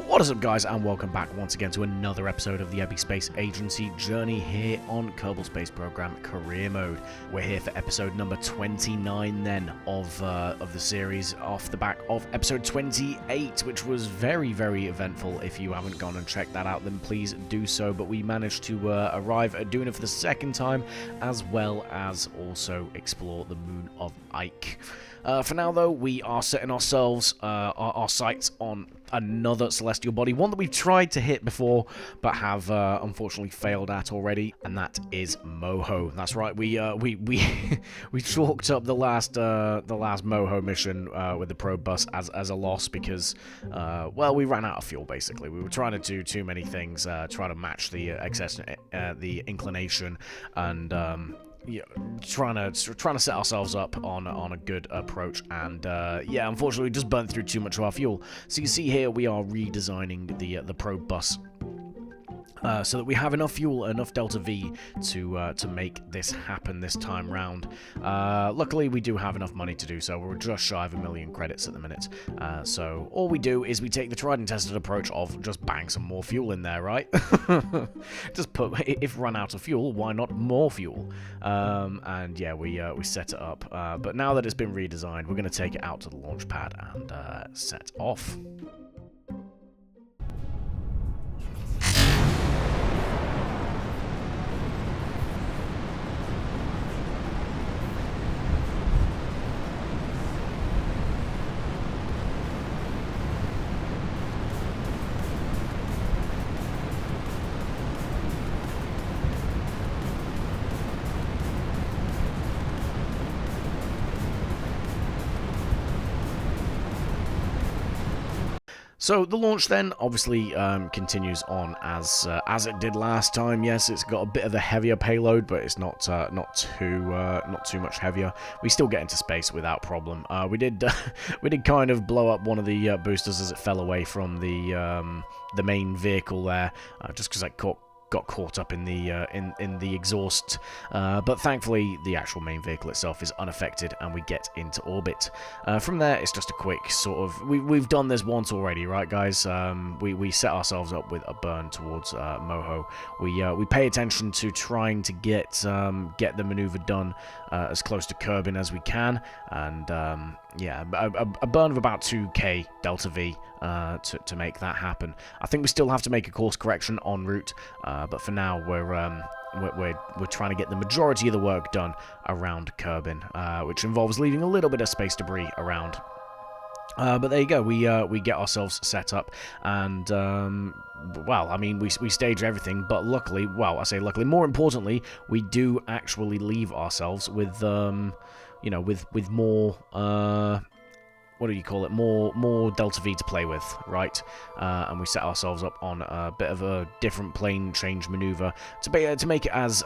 What is up, guys, and welcome back once again to another episode of the Ebby Space Agency journey here on Kerbal Space Program Career Mode. We're here for episode number 29 then of the series, off the back of episode 28, which was very, very eventful. If you haven't gone and checked that out, then please do so. But we managed to arrive at Duna for the second time, as well as also explore the moon of Ike. For now, though, we are setting ourselves our sights on another celestial body, one that we've tried to hit before, but have unfortunately failed at already, and that is Moho. That's right. We chalked up the last Moho mission with the probe bus as a loss because, well, we ran out of fuel. Basically, we were trying to do too many things, try to match the the inclination, and yeah, trying to set ourselves up on a good approach, and yeah, unfortunately, we just burnt through too much of our fuel. So you see here, we are redesigning the probe bus. So that we have enough fuel, enough Delta V to make this happen this time round. Luckily, we do have enough money to do so. We're just shy of 1 million credits at the minute. So all we do is we take the tried and tested approach of just bang some more fuel in there, right? Just if run out of fuel, why not more fuel? And yeah, we set it up. But now that it's been redesigned, we're going to take it out to the launch pad and set off. So the launch then obviously continues on as it did last time. Yes, it's got a bit of a heavier payload, but it's not too much heavier. We still get into space without problem. We did kind of blow up one of the boosters as it fell away from the main vehicle there, just because I got caught up in the exhaust, but thankfully the actual main vehicle itself is unaffected and we get into orbit. From there, it's just a quick sort of, we've done this once already, right, guys? We set ourselves up with a burn towards Moho. We pay attention to trying to get the maneuver done as close to Kerbin as we can, and yeah, a burn of about 2k Delta V to make that happen. I think we still have to make a course correction en route, but for now we're trying to get the majority of the work done around Kerbin, which involves leaving a little bit of space debris around. But there you go, we get ourselves set up, and well, I mean, we stage everything, but luckily, well, I say luckily, more importantly, we do actually leave ourselves with you know, with more what do you call it? More Delta V to play with, right? And we set ourselves up on a bit of a different plane change maneuver to make it as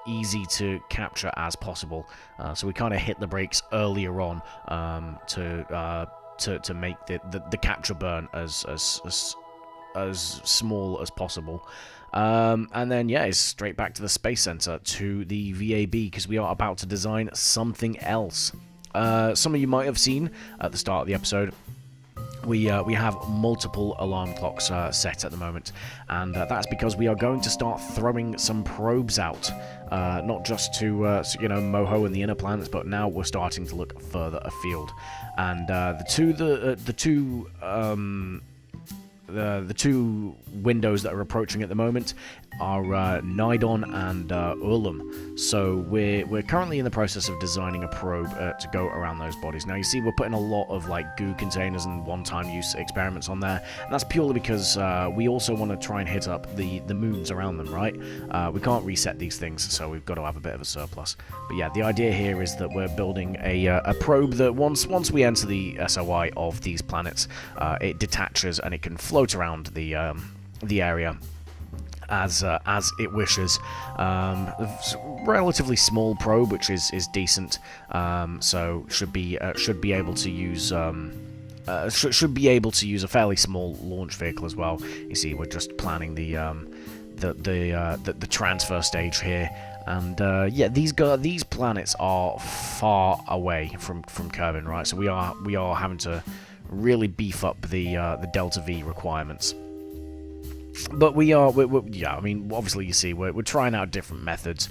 easy to capture as possible. So we kind of hit the brakes earlier on to make the capture burn as small as possible. And then, yeah, it's straight back to the Space Center, to the VAB, because we are about to design something else. Some of you might have seen at the start of the episode, we have multiple alarm clocks set at the moment, and that's because we are going to start throwing some probes out, not just to you know, Moho and the inner planets, but now we're starting to look further afield, and the two windows that are approaching at the moment are Nidon and Ullum. So we're currently in the process of designing a probe to go around those bodies. Now you see we're putting a lot of like goo containers and one-time use experiments on there, and that's purely because we also want to try and hit up the moons around them, right? We can't reset these things, so we've got to have a bit of a surplus. But yeah, the idea here is that we're building a probe that once we enter the SOI of these planets, it detaches and it can float around the area as it wishes. Relatively small probe, which is decent. So should be able to use should be able to use a fairly small launch vehicle as well. You see, we're just planning the transfer stage here. And yeah, these planets are far away from Kerbin, right? So we are having to really beef up the Delta V requirements. But yeah, I mean, obviously you see we're trying out different methods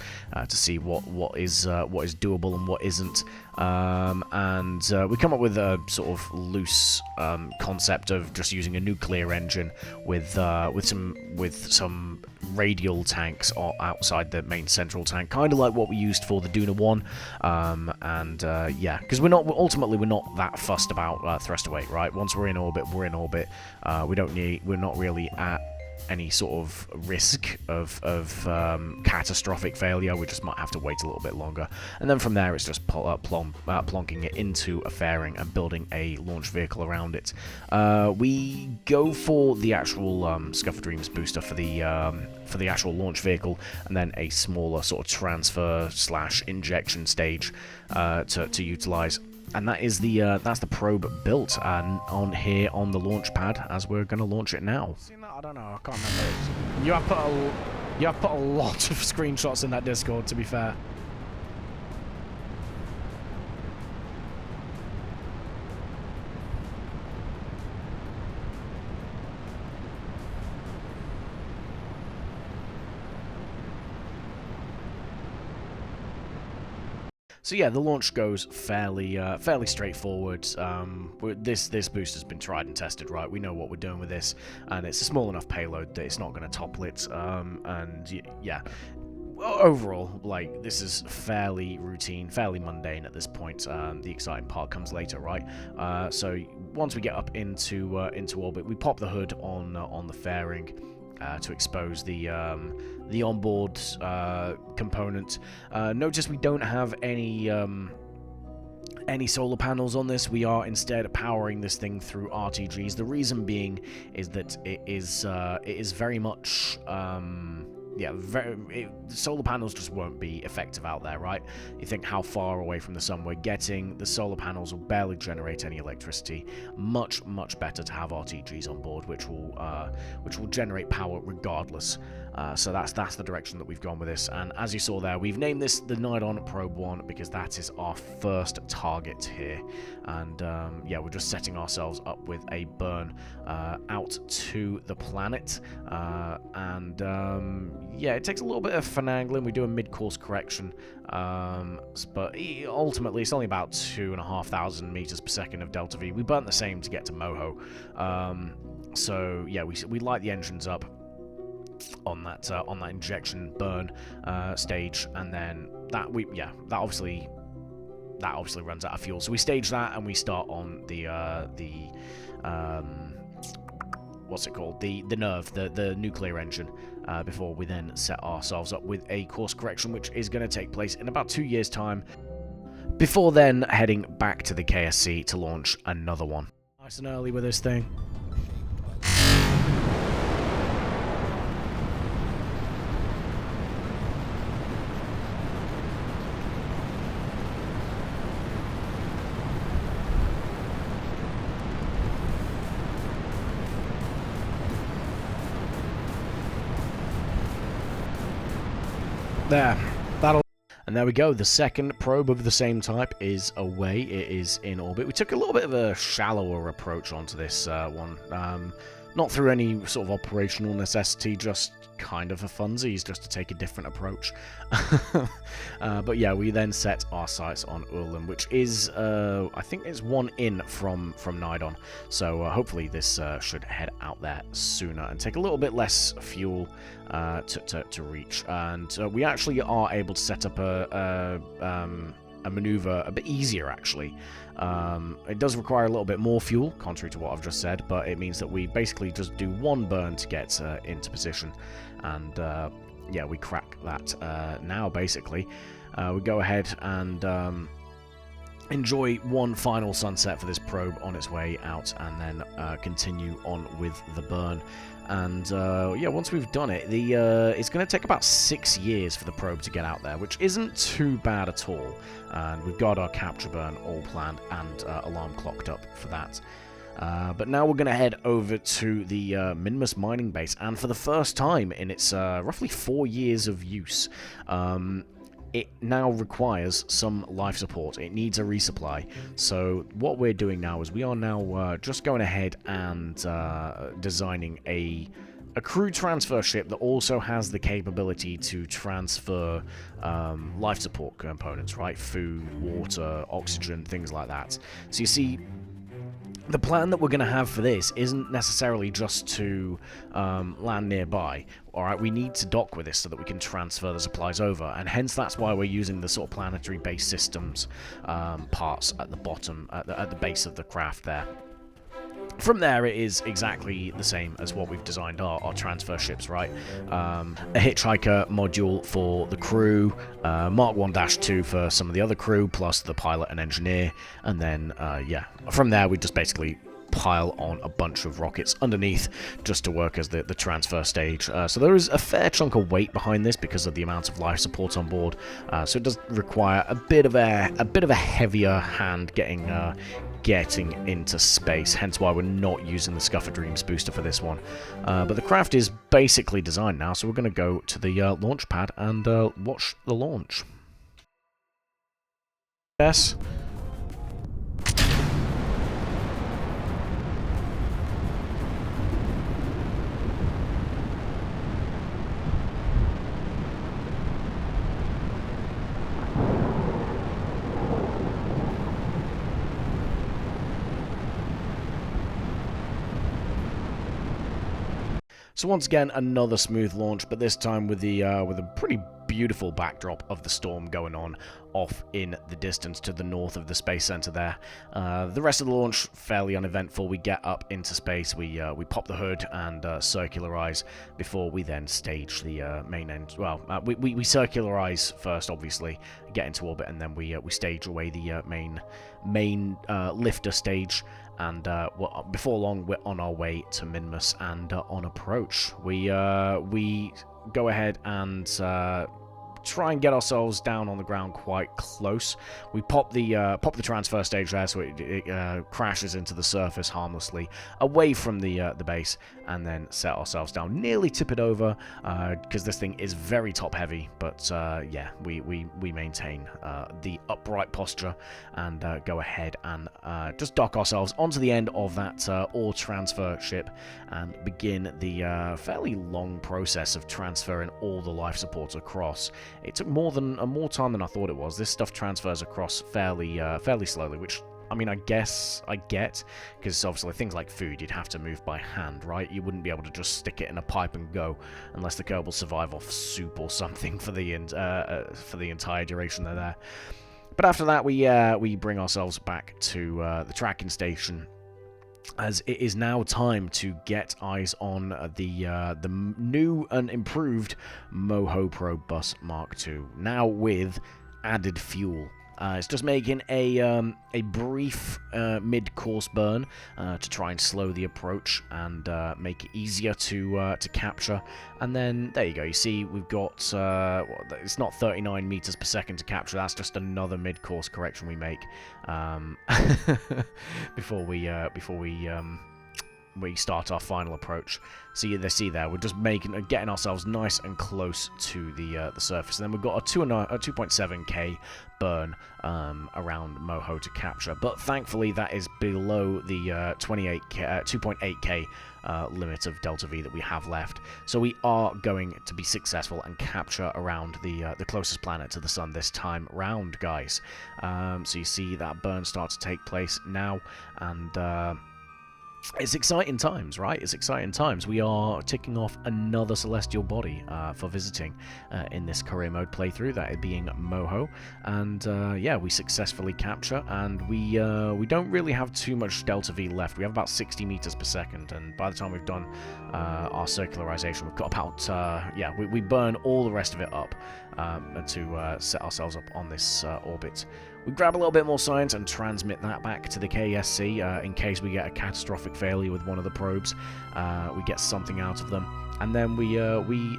to see what is doable and what isn't, and we come up with a sort of loose concept of just using a nuclear engine with some radial tanks outside the main central tank, kind of like what we used for the Duna 1, yeah, because we're not that fussed about thrust to weight, right? Once we're in orbit, we're in orbit. We're not really at any sort of risk of catastrophic failure. We just might have to wait a little bit longer, and then from there it's just plonking it into a fairing and building a launch vehicle around it. We go for the actual Scuffer Dreams booster for the actual launch vehicle, and then a smaller sort of transfer / injection stage to utilize. And that's the probe built on here on the launch pad as we're going to launch it now. I don't know, I can't remember. You have put a lot of screenshots in that Discord, to be fair. So yeah, the launch goes fairly straightforward. This booster's been tried and tested, right? We know what we're doing with this, and it's a small enough payload that it's not going to topple it. And yeah, overall, like, this is fairly routine, fairly mundane at this point. The exciting part comes later, right? So once we get up into orbit, we pop the hood on the fairing to expose the onboard component. Notice we don't have any solar panels on this. We are instead powering this thing through RTGs. The reason being is that it is very much solar panels just won't be effective out there, right? You think how far away from the sun we're getting. The solar panels will barely generate any electricity. Much better to have RTGs on board, which will generate power regardless. So that's the direction that we've gone with this. And as you saw there, we've named this the Nidon Probe 1 because that is our first target here. And yeah, we're just setting ourselves up with a burn out to the planet. Yeah, it takes a little bit of finagling. We do a mid-course correction, but ultimately it's only about 2,500 meters per second of Delta V. We burnt the same to get to Moho. So yeah, we light the engines up on that injection burn stage, and then that obviously runs out of fuel. So we stage that and we start on the what's it called? The nerve, the nuclear engine, before we then set ourselves up with a course correction, which is going to take place in about 2 years' time, before then heading back to the KSC to launch another one. Nice and early with this thing. And there we go. The second probe of the same type is away. It is in orbit. We took a little bit of a shallower approach onto this one. Not through any sort of operational necessity, just kind of a funsies, just to take a different approach. But yeah, we then set our sights on Ullum, which is, I think it's one in from Nidon. So hopefully this should head out there sooner and take a little bit less fuel to reach. And we actually are able to set up a maneuver a bit easier, actually. It does require a little bit more fuel, contrary to what I've just said, but it means that we basically just do one burn to get into position, and yeah, we crack that now, basically. We go ahead and enjoy one final sunset for this probe on its way out, and then continue on with the burn. And yeah, once we've done it, it's going to take about 6 years for the probe to get out there, which isn't too bad at all. And we've got our capture burn all planned and alarm clocked up for that. But now we're going to head over to the Minmus mining base, and for the first time in its roughly 4 years of use, it now requires some life support. It needs a resupply. So what we're doing now is we are now just going ahead and designing a crew transfer ship that also has the capability to transfer life support components, right? Food, water, oxygen, things like that. So you see, the plan that we're going to have for this isn't necessarily just to land nearby. Alright, we need to dock with this so that we can transfer the supplies over, and hence that's why we're using the sort of planetary base systems parts at the bottom, at the base of the craft there. From there, it is exactly the same as what we've designed our transfer ships, right? A hitchhiker module for the crew, Mark 1-2 for some of the other crew, plus the pilot and engineer, and then, yeah, from there we just basically pile on a bunch of rockets underneath just to work as the transfer stage. So there is a fair chunk of weight behind this because of the amount of life support on board. So it does require a bit of a heavier hand getting into space. Hence why we're not using the Scuffer Dreams booster for this one. But the craft is basically designed now, so we're going to go to the launch pad and watch the launch. Yes. So once again, another smooth launch, but this time with a pretty beautiful backdrop of the storm going on off in the distance to the north of the space center there. The rest of the launch fairly uneventful. We get up into space, we pop the hood and circularize before we then stage the main end. Well, we circularize first, obviously, get into orbit, and then we stage away the main lifter stage. And before long, we're on our way to Minmus and on approach. We go ahead and try and get ourselves down on the ground quite close. We pop the transfer stage there, so it crashes into the surface harmlessly, away from the base, and then set ourselves down. Nearly tip it over, because this thing is very top heavy. But yeah, we maintain the upright posture and go ahead and just dock ourselves onto the end of that ore transfer ship and begin the fairly long process of transferring all the life supports across. It took more time than I thought it was. This stuff transfers across fairly slowly, which, I mean, I guess I get, because obviously things like food you'd have to move by hand, right? You wouldn't be able to just stick it in a pipe and go, unless the Kerbals survive off soup or something for the entire duration they're there. But after that, we bring ourselves back to the tracking station, as it is now time to get eyes on the new and improved Moho Probe Bus Mark II, now with added fuel. It's just making a brief mid-course burn to try and slow the approach and make it easier to capture. And then there you go. You see, we've got it's not 39 meters per second to capture. That's just another mid-course correction we make before we start our final approach. See there, we're just getting ourselves nice and close to the surface, and then we've got a 2.7k burn around Moho to capture. But thankfully, that is below the 2.8k limit of delta V that we have left. So we are going to be successful and capture around the closest planet to the sun this time round, guys. So you see that burn start to take place now, and it's exciting times, right? It's exciting times. We are ticking off another celestial body for visiting in this career mode playthrough, that being Moho. And yeah, we successfully capture, and we don't really have too much delta V left. We have about 60 meters per second, and by the time we've done our circularization, we've got about yeah, we burn all the rest of it up to set ourselves up on this orbit. We grab a little bit more science and transmit that back to the KSC in case we get a catastrophic failure with one of the probes. We get something out of them, and then we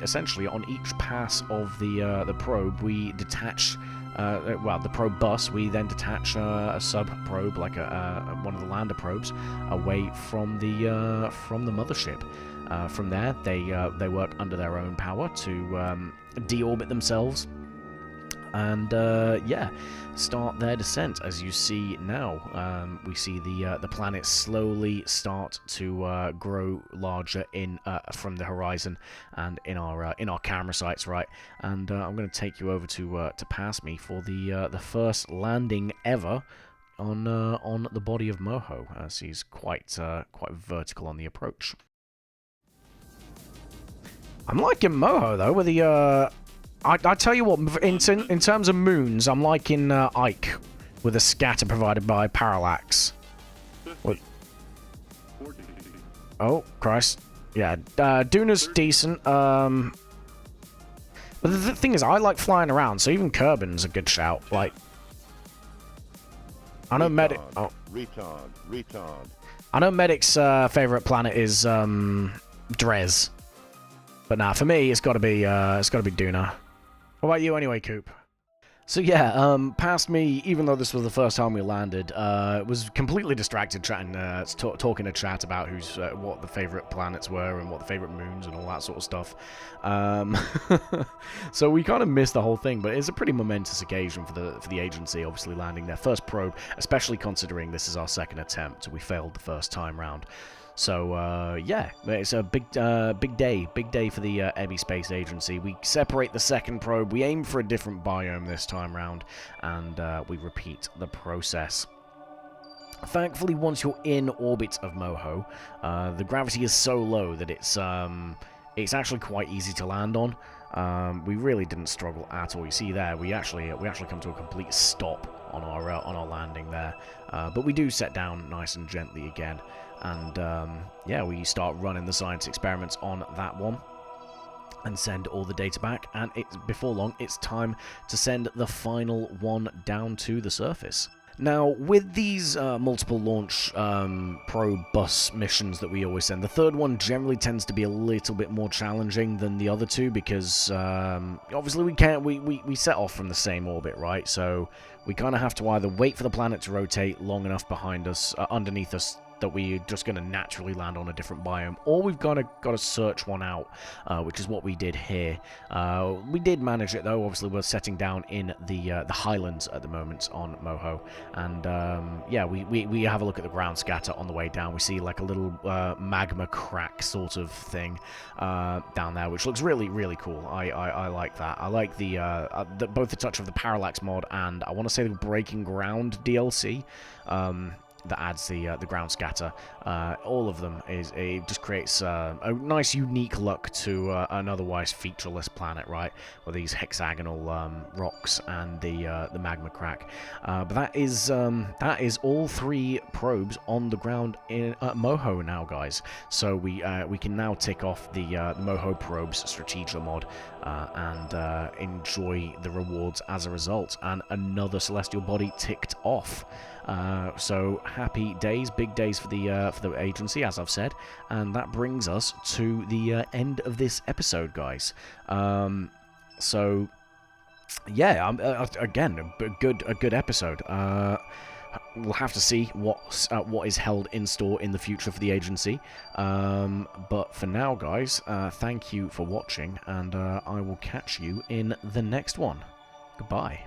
essentially, on each pass of the probe, we detach. Well, the probe bus, we then detach a sub probe, like one of the lander probes, away from the mothership. From there, they work under their own power to deorbit themselves. and yeah, start their descent. As you see now, we see the planet slowly start to grow larger in from the horizon and in our camera sights, right? And I'm going to take you over to pass me for the first landing ever on the body of Moho, as he's quite vertical on the approach. I'm liking Moho though with the I tell you what, in terms of moons, I'm liking Ike with a scatter provided by Parallax. What? Oh, Christ. Yeah, Duna's decent. But the thing is, I like flying around, so even Kerbin's a good shout. Like, I know Medic. Oh, retard. I know Medic's favorite planet is Drez, but nah, for me, it's got to be Duna. What about you anyway, Coop? So yeah, past me, even though this was the first time we landed, was completely distracted chatting, talking to chat about what the favourite planets were and what the favourite moons and all that sort of stuff. So we kind of missed the whole thing, but it's a pretty momentous occasion for the agency, obviously landing their first probe, especially considering this is our second attempt. We failed the first time round. So, yeah, it's a big day for the Ebby Space Agency. We separate the second probe, we aim for a different biome this time round, and we repeat the process. Thankfully, once you're in orbit of Moho, the gravity is so low that it's actually quite easy to land on. We really didn't struggle at all. You see there, we actually come to a complete stop on our landing there, but we do set down nice and gently again. And, yeah, we start running the science experiments on that one and send all the data back. And before long, it's time to send the final one down to the surface. Now, with these multiple launch probe bus missions that we always send, the third one generally tends to be a little bit more challenging than the other two because, obviously, we set off from the same orbit, right? So we kind of have to either wait for the planet to rotate long enough behind us, underneath us, that we're just going to naturally land on a different biome, or we've got to search one out, which is what we did here. We did manage it though. Obviously, we're setting down in the highlands at the moment on Moho, and yeah, we have a look at the ground scatter on the way down. We see like a little magma crack sort of thing down there, which looks really cool. I like that. I like both the touch of the Parallax mod and I want to say the Breaking Ground DLC. That adds the ground scatter. All of them it just creates a nice unique look to an otherwise featureless planet, right? With these hexagonal rocks and the magma crack. But that is all three probes on the ground in Moho now, guys. So we can now tick off the Moho probes strategia mod and enjoy the rewards as a result. And another celestial body ticked off. So happy days, big days for the agency, as I've said, and that brings us to the end of this episode, guys. So yeah, again, a good episode. We'll have to see what is held in store in the future for the agency. But for now, guys, thank you for watching, and I will catch you in the next one. Goodbye.